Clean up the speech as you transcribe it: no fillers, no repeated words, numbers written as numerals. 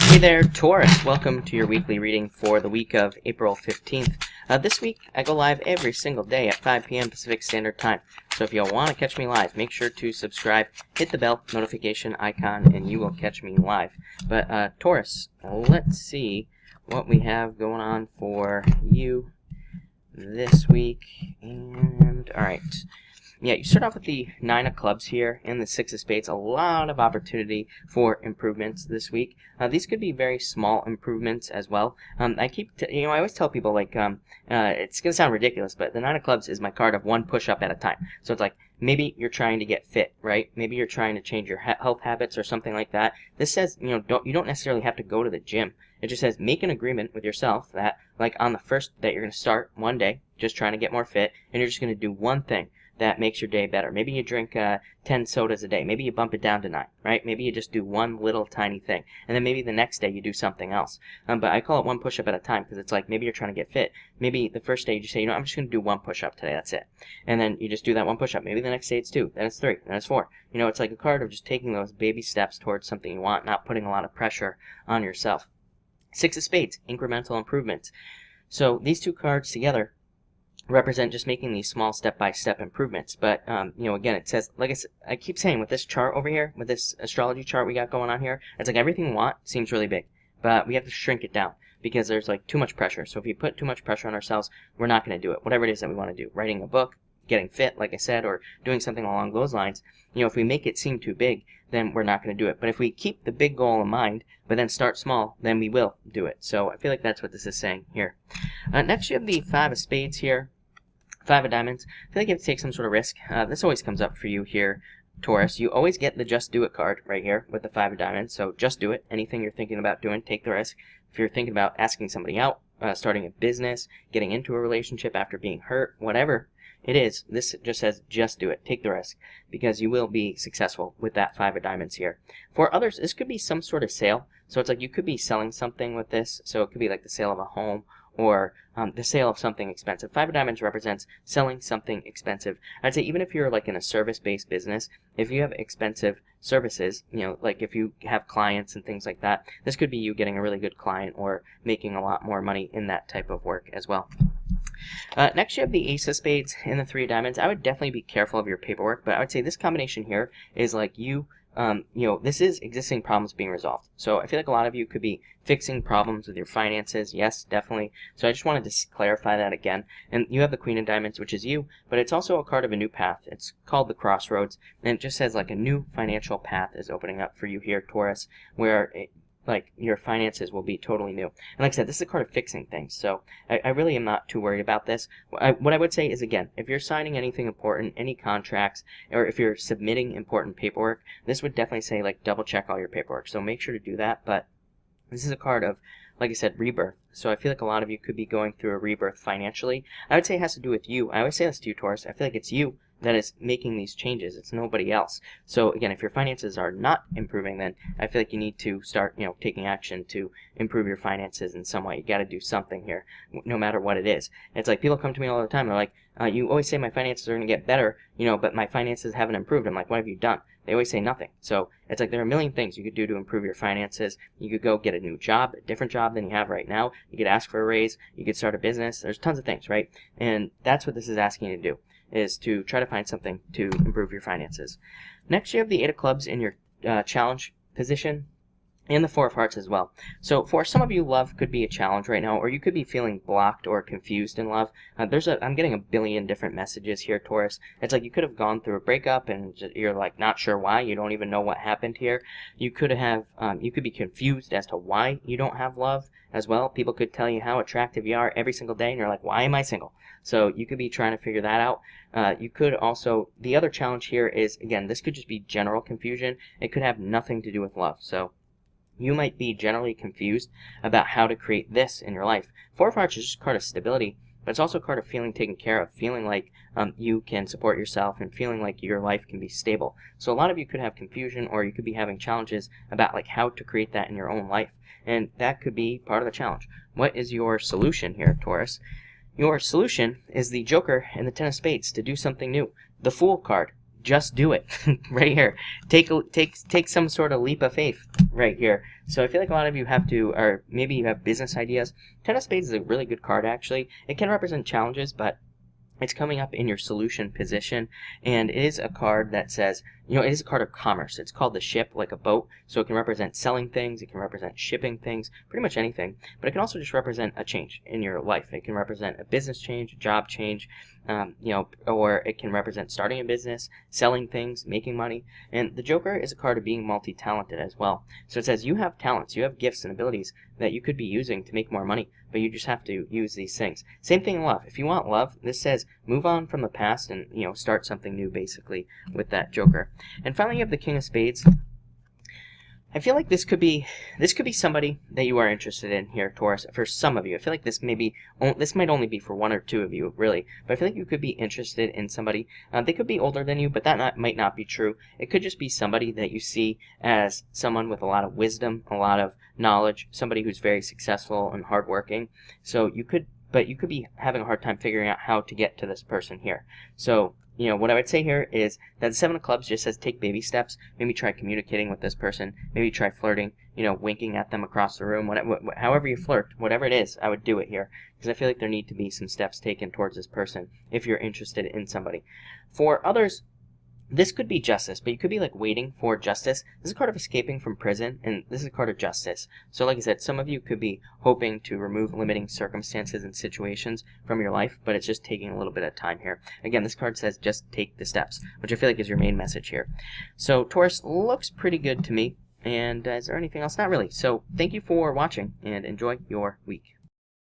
Hey there, Taurus. Welcome to your weekly reading for the week of April 15th. This week, I go live every single day at 5 p.m. Pacific Standard Time. So if you want to catch me live, make sure to subscribe, hit the bell notification icon, and you will catch me live. But Taurus, let's see what we have going on for you this week. And alright. Yeah, you start off with the 9 of clubs here and the 6 of spades. A lot of opportunity for improvements this week. These could be very small improvements as well. I always tell people, like, it's going to sound ridiculous, but the 9 of clubs is my card of one push-up at a time. So it's like, maybe you're trying to get fit, right? Maybe you're trying to change your health habits or something like that. This says, you don't necessarily have to go to the gym. It just says make an agreement with yourself that, like, on the first that you're going to start one day, just trying to get more fit, and you're just going to do one thing that makes your day better. Maybe you drink 10 sodas a day. Maybe you bump it down to 9, right? Maybe you just do one little tiny thing. And then maybe the next day you do something else. But I call it one push-up at a time because it's like maybe you're trying to get fit. Maybe the first day you just say, I'm just going to do one push-up today. That's it. And then you just do that one push-up. Maybe the next day it's 2, then it's 3, then it's 4. It's like a card of just taking those baby steps towards something you want, not putting a lot of pressure on yourself. 6 of spades, incremental improvements. So these two cards together represent just making these small step-by-step improvements. But again, it says, like I keep saying, with this chart over here, with this astrology chart we got going on here, it's like everything we want seems really big, but we have to shrink it down because there's like too much pressure. So if we put too much pressure on ourselves, we're not going to do it. Whatever it is that we want to do, writing a book, getting fit, like I said, or doing something along those lines, if we make it seem too big, then we're not going to do it. But if we keep the big goal in mind, but then start small, then we will do it. So I feel like that's what this is saying here. Next, you have the 5 of spades here, 5 of diamonds. I feel like you have to take some sort of risk. This always comes up for you here, Taurus. You always get the just do it card right here with the 5 of diamonds. So just do it. Anything you're thinking about doing, take the risk. If you're thinking about asking somebody out, starting a business, getting into a relationship after being hurt, whatever it is, this just says just do it. Take the risk because you will be successful with that 5 of diamonds here. For others, this could be some sort of sale. So it's like you could be selling something with this. So it could be like the sale of a home or the sale of something expensive. 5 of diamonds represents selling something expensive. I'd say even if you're like in a service-based business, if you have expensive services, like if you have clients and things like that, this could be you getting a really good client or making a lot more money in that type of work as well. Next, you have the ace of spades and the 3 of diamonds. I would definitely be careful of your paperwork, but I would say this combination here is like this is existing problems being resolved. So I feel like a lot of you could be fixing problems with your finances. Yes, definitely. So I just wanted to clarify that again. And you have the Queen of Diamonds, which is you, but it's also a card of a new path. It's called the Crossroads, and it just says like a new financial path is opening up for you here, Taurus, where your finances will be totally new. And like I said, this is a card of fixing things, so I really am not too worried about this. What I would say is, again, if you're signing anything important, any contracts, or if you're submitting important paperwork, this would definitely say, like, double check all your paperwork. So make sure to do that. But this is a card of, like I said, rebirth. So I feel like a lot of you could be going through a rebirth financially. I would say it has to do with you. I always say this to you, Taurus. I feel like it's you that is making these changes. It's nobody else. So again, if your finances are not improving, then I feel like you need to start, taking action to improve your finances in some way. You got to do something here, no matter what it is. It's like people come to me all the time. They're like, you always say my finances are going to get better, but my finances haven't improved. I'm like, what have you done? They always say nothing. So it's like there are a million things you could do to improve your finances. You could go get a new job, a different job than you have right now. You could ask for a raise. You could start a business. There's tons of things, right? And that's what this is asking you to do, is to try to find something to improve your finances. Next, you have the 8 of clubs in your challenge position, and the 4 of hearts as well. So for some of you, love could be a challenge right now, or you could be feeling blocked or confused in love. I'm getting a billion different messages here, Taurus. It's like you could have gone through a breakup and you're like not sure why. You don't even know what happened here. You could be confused as to why you don't have love as well. People could tell you how attractive you are every single day, and you're like, why am I single? So you could be trying to figure that out. You could also, the other challenge here is, again, this could just be general confusion. It could have nothing to do with love. So you might be generally confused about how to create this in your life. 4 of hearts is just a card of stability, but it's also a card of feeling taken care of, feeling like you can support yourself and feeling like your life can be stable. So a lot of you could have confusion, or you could be having challenges about like how to create that in your own life. And that could be part of the challenge. What is your solution here, Taurus? Your solution is the Joker and the 10 of spades to do something new. The Fool card. just do it right here. Take some sort of leap of faith right here. So I feel like a lot of you have to, or maybe you have business ideas. Ten of Spades is a really good card, actually. It can represent challenges, but it's coming up in your solution position, and it is a card that says, you know, it is a card of commerce. It's called the ship, like a boat, so it can represent selling things, it can represent shipping things, pretty much anything, but it can also just represent a change in your life. It can represent a business change, a job change, you know, or it can represent starting a business, selling things, making money. And the Joker is a card of being multi-talented as well. So it says you have talents, you have gifts and abilities that you could be using to make more money, but you just have to use these things. Same thing in love. If you want love, this says move on from the past and, you know, start something new, basically, with that Joker. And finally, you have the King of Spades. I feel like this could be somebody that you are interested in here, Taurus. For some of you, I feel like this might only be for one or two of you, really. But I feel like you could be interested in somebody. They could be older than you, but that might not be true. It could just be somebody that you see as someone with a lot of wisdom, a lot of knowledge, somebody who's very successful and hardworking. So you could be having a hard time figuring out how to get to this person here. So, you know, what I would say here is that the Seven of Clubs just says take baby steps. Maybe try communicating with this person. Maybe try flirting, you know, winking at them across the room. However you flirt, whatever it is, I would do it here. Because I feel like there need to be some steps taken towards this person if you're interested in somebody. For others, this could be justice, but you could be like waiting for justice. This is a card of escaping from prison, and this is a card of justice. So like I said, some of you could be hoping to remove limiting circumstances and situations from your life, but it's just taking a little bit of time here. Again, this card says just take the steps, which I feel like is your main message here. So Taurus, looks pretty good to me. And is there anything else? Not really. So thank you for watching, and enjoy your week.